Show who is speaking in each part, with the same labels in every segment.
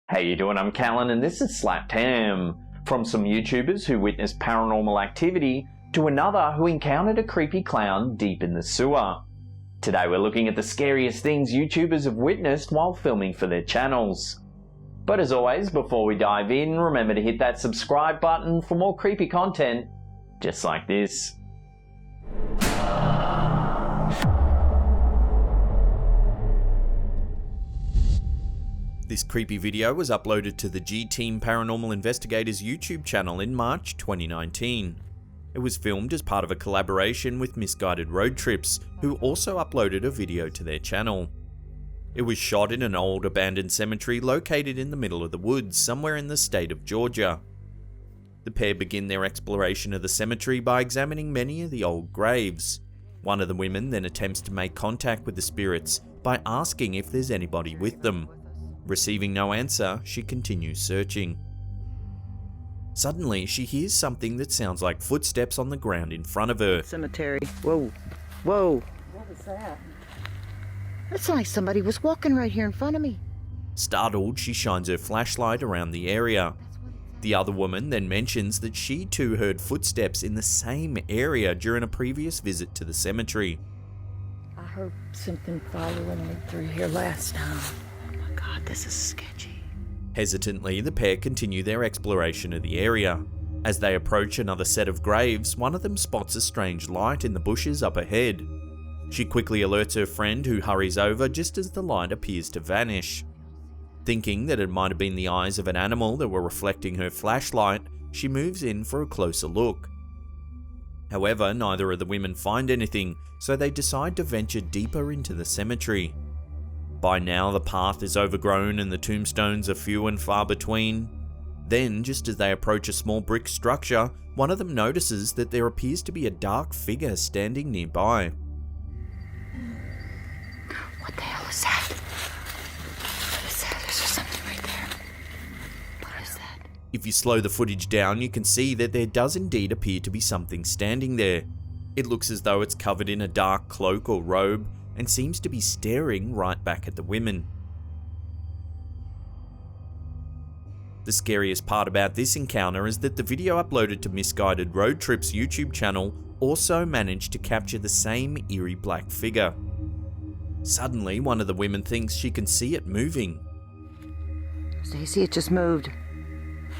Speaker 1: How you doing? I'm Callan and this is Slapped Ham. From some YouTubers who witnessed paranormal activity to another who encountered a creepy clown deep in the sewer. Today we're looking at the scariest things YouTubers have witnessed while filming for their channels. But as always, before we dive in, remember to hit that subscribe button for more creepy content just like this.
Speaker 2: This creepy video was uploaded to the G-Team Paranormal Investigators YouTube channel in March 2019. It was filmed as part of a collaboration with Misguided Road Trips, who also uploaded a video to their channel. It was shot in an old abandoned cemetery located in the middle of the woods somewhere in the state of Georgia. The pair begin their exploration of the cemetery by examining many of the old graves. One of the women then attempts to make contact with the spirits by asking if there's anybody with them. Receiving no answer, she continues searching. Suddenly, she hears something that sounds like footsteps on the ground in front of her.
Speaker 3: Cemetery. Whoa. Whoa.
Speaker 4: What was that?
Speaker 3: It's like somebody was walking right here in front of me.
Speaker 2: Startled, she shines her flashlight around the area. The other woman then mentions that she too heard footsteps in the same area during a previous visit to the cemetery.
Speaker 4: I heard something following me through here last time.
Speaker 3: God, this is sketchy.
Speaker 2: Hesitantly, the pair continue their exploration of the area. As they approach another set of graves, one of them spots a strange light in the bushes up ahead. She quickly alerts her friend, who hurries over just as the light appears to vanish. Thinking that it might have been the eyes of an animal that were reflecting her flashlight, she moves in for a closer look. However, neither of the women find anything, so they decide to venture deeper into the cemetery. By now, the path is overgrown and the tombstones are few and far between. Then, just as they approach a small brick structure, one of them notices that there appears to be a dark figure standing nearby.
Speaker 3: What the hell is that? What is that? There's something right there. What is that?
Speaker 2: If you slow the footage down, you can see that there does indeed appear to be something standing there. It looks as though it's covered in a dark cloak or robe, and seems to be staring right back at the women. The scariest part about this encounter is that the video uploaded to Misguided Road Trips YouTube channel also managed to capture the same eerie black figure. Suddenly, one of the women thinks she can see it moving.
Speaker 3: Stacy, it just moved.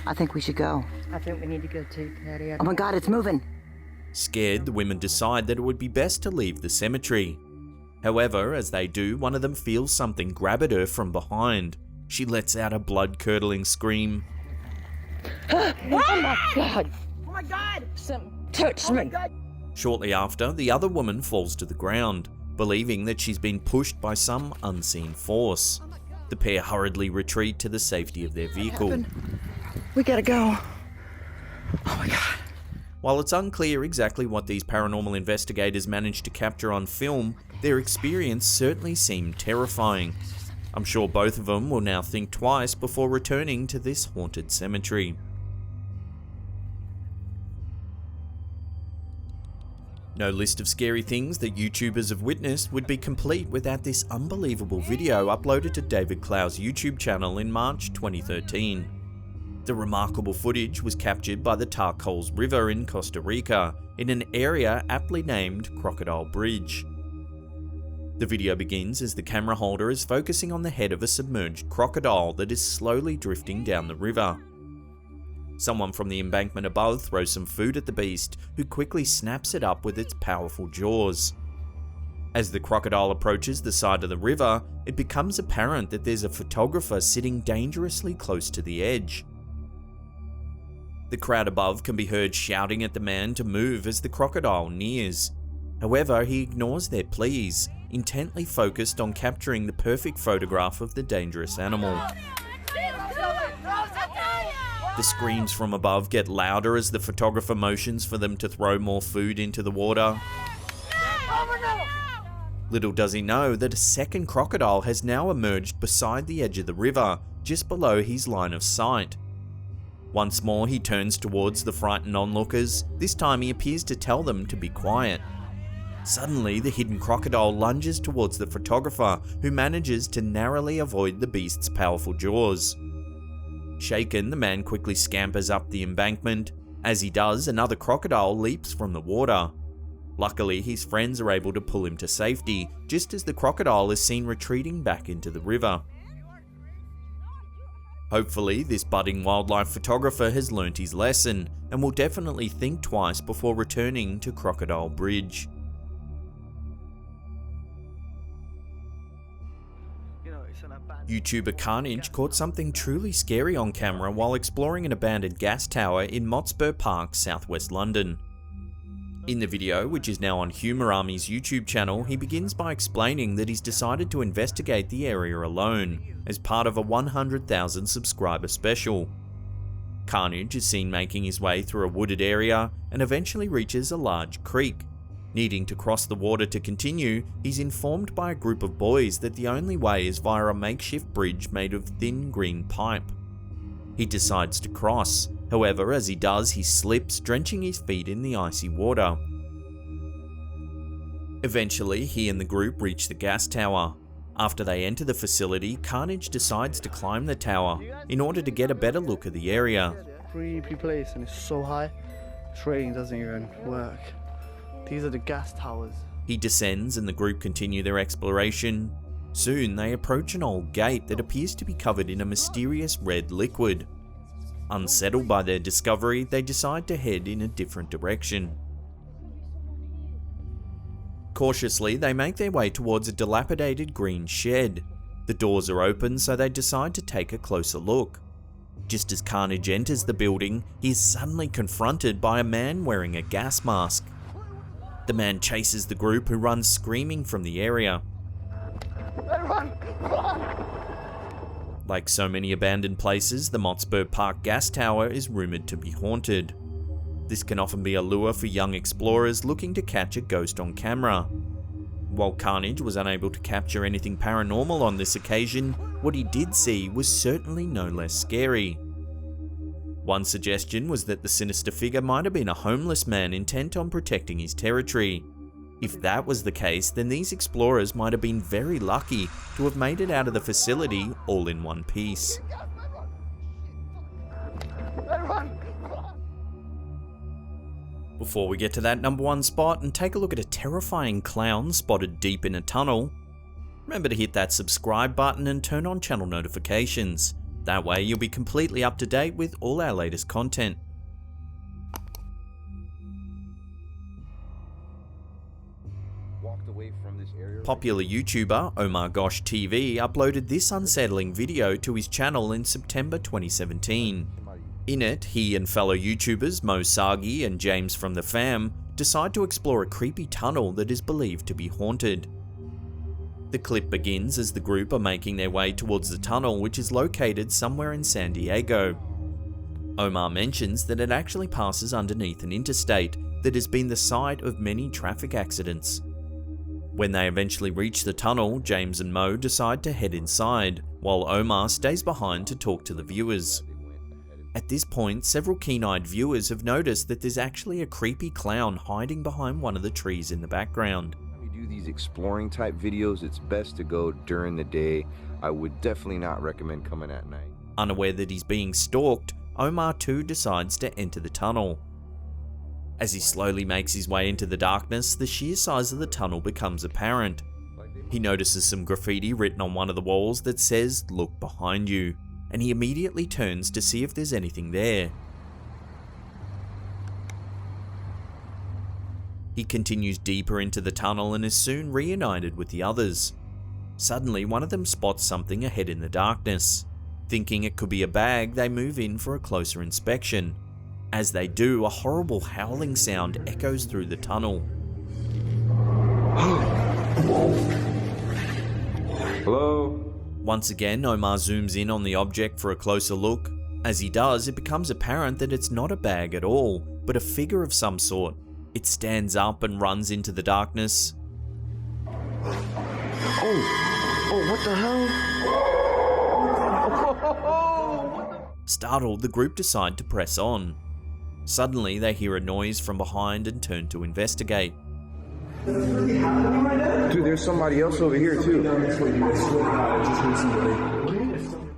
Speaker 3: I think we should go.
Speaker 4: I think we need to go too, Patty.
Speaker 3: Oh my God, it's moving.
Speaker 2: Scared, the women decide that it would be best to leave the cemetery. However, as they do, one of them feels something grab at her from behind. She lets out a blood-curdling scream.
Speaker 4: Oh my God! Oh my God! Something touched me. God.
Speaker 2: Shortly after, the other woman falls to the ground, believing that she's been pushed by some unseen force. The pair hurriedly retreat to the safety of their vehicle.
Speaker 3: We gotta go. Oh my God.
Speaker 2: While it's unclear exactly what these paranormal investigators managed to capture on film, their experience certainly seemed terrifying. I'm sure both of them will now think twice before returning to this haunted cemetery. No list of scary things that YouTubers have witnessed would be complete without this unbelievable video uploaded to David Clow's YouTube channel in March 2013. The remarkable footage was captured by the Tarcoles River in Costa Rica, in an area aptly named Crocodile Bridge. The video begins as the camera holder is focusing on the head of a submerged crocodile that is slowly drifting down the river. Someone from the embankment above throws some food at the beast, who quickly snaps it up with its powerful jaws. As the crocodile approaches the side of the river, it becomes apparent that there's a photographer sitting dangerously close to the edge. The crowd above can be heard shouting at the man to move as the crocodile nears. However, he ignores their pleas, intently focused on capturing the perfect photograph of the dangerous animal. The screams from above get louder as the photographer motions for them to throw more food into the water. Little does he know that a second crocodile has now emerged beside the edge of the river, just below his line of sight. Once more, he turns towards the frightened onlookers. This time he appears to tell them to be quiet. Suddenly, the hidden crocodile lunges towards the photographer, who manages to narrowly avoid the beast's powerful jaws. Shaken, the man quickly scampers up the embankment. As he does, another crocodile leaps from the water. Luckily, his friends are able to pull him to safety, just as the crocodile is seen retreating back into the river. Hopefully, this budding wildlife photographer has learnt his lesson, and will definitely think twice before returning to Crocodile Bridge. YouTuber Carnage caught something truly scary on camera while exploring an abandoned gas tower in Motspur Park, southwest London. In the video, which is now on HumorArmy's YouTube channel, he begins by explaining that he's decided to investigate the area alone, as part of a 100,000 subscriber special. Carnage is seen making his way through a wooded area and eventually reaches a large creek. Needing to cross the water to continue, he's informed by a group of boys that the only way is via a makeshift bridge made of thin green pipe. He decides to cross, however, as he does, he slips, drenching his feet in the icy water. Eventually, he and the group reach the gas tower. After they enter the facility, Carnage decides to climb the tower in order to get a better look at the area.
Speaker 5: Creepy place, and it's so high, trading doesn't even work. These are the gas towers.
Speaker 2: He descends and the group continue their exploration. Soon they approach an old gate that appears to be covered in a mysterious red liquid. Unsettled by their discovery, they decide to head in a different direction. Cautiously, they make their way towards a dilapidated green shed. The doors are open, so they decide to take a closer look. Just as Carnage enters the building, he is suddenly confronted by a man wearing a gas mask. The man chases the group, who runs screaming from the area.
Speaker 5: Run!
Speaker 2: Like so many abandoned places, the Motspur Park gas tower is rumoured to be haunted. This can often be a lure for young explorers looking to catch a ghost on camera. While Carnage was unable to capture anything paranormal on this occasion, what he did see was certainly no less scary. One suggestion was that the sinister figure might have been a homeless man intent on protecting his territory. If that was the case, then these explorers might have been very lucky to have made it out of the facility all in one piece. Before we get to that number one spot and take a look at a terrifying clown spotted deep in a tunnel, remember to hit that subscribe button and turn on channel notifications. That way you'll be completely up to date with all our latest content. Popular YouTuber OmarGoshTV uploaded this unsettling video to his channel in September 2017. In it, he and fellow YouTubers Mo Sagi and James from the Fam decide to explore a creepy tunnel that is believed to be haunted. The clip begins as the group are making their way towards the tunnel, which is located somewhere in San Diego. Omar mentions that it actually passes underneath an interstate that has been the site of many traffic accidents. When they eventually reach the tunnel, James and Mo decide to head inside, while Omar stays behind to talk to the viewers. At this point, several keen-eyed viewers have noticed that there's actually a creepy clown hiding behind one of the trees in the background.
Speaker 6: When we do these exploring type videos, it's best to go during the day. I would definitely not recommend coming at night.
Speaker 2: Unaware that he's being stalked, Omar too decides to enter the tunnel. As he slowly makes his way into the darkness, the sheer size of the tunnel becomes apparent. He notices some graffiti written on one of the walls that says, "Look behind you," and he immediately turns to see if there's anything there. He continues deeper into the tunnel and is soon reunited with the others. Suddenly, one of them spots something ahead in the darkness. Thinking it could be a bag, they move in for a closer inspection. As they do, a horrible howling sound echoes through the tunnel.
Speaker 6: Hello?
Speaker 2: Once again, Omar zooms in on the object for a closer look. As he does, it becomes apparent that it's not a bag at all, but a figure of some sort. It stands up and runs into the darkness.
Speaker 5: Oh, what the hell?
Speaker 2: Startled, the group decide to press on. Suddenly, they hear a noise from behind and turn to investigate.
Speaker 6: Dude, there's somebody else over here too.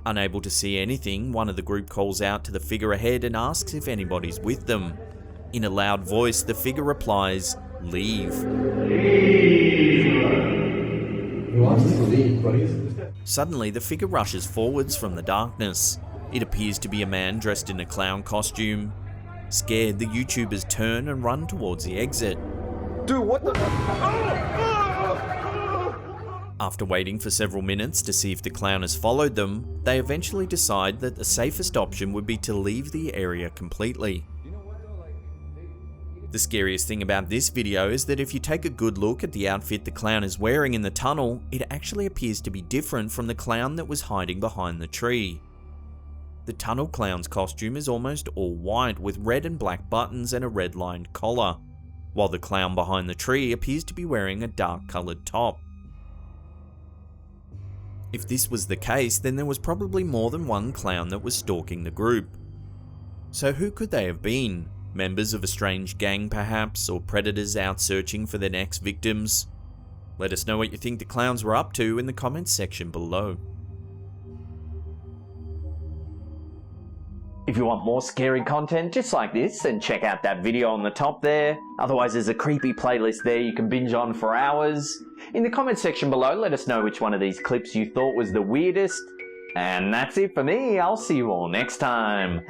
Speaker 2: Unable to see anything, one of the group calls out to the figure ahead and asks if anybody's with them. In a loud voice, the figure replies, "Leave." Suddenly, the figure rushes forwards from the darkness. It appears to be a man dressed in a clown costume. Scared, the YouTubers turn and run towards the exit.
Speaker 6: Dude, what the?
Speaker 2: After waiting for several minutes to see if the clown has followed them, they eventually decide that the safest option would be to leave the area completely. The scariest thing about this video is that if you take a good look at the outfit the clown is wearing in the tunnel, it actually appears to be different from the clown that was hiding behind the tree. The tunnel clown's costume is almost all white with red and black buttons and a red lined collar, while the clown behind the tree appears to be wearing a dark coloured top. If this was the case, then there was probably more than one clown that was stalking the group. So who could they have been? Members of a strange gang perhaps, or predators out searching for their next victims? Let us know what you think the clowns were up to in the comments section below.
Speaker 1: If you want more scary content just like this, then check out that video on the top there. Otherwise, there's a creepy playlist there you can binge on for hours. In the comments section below, let us know which one of these clips you thought was the weirdest. And that's it for me. I'll see you all next time.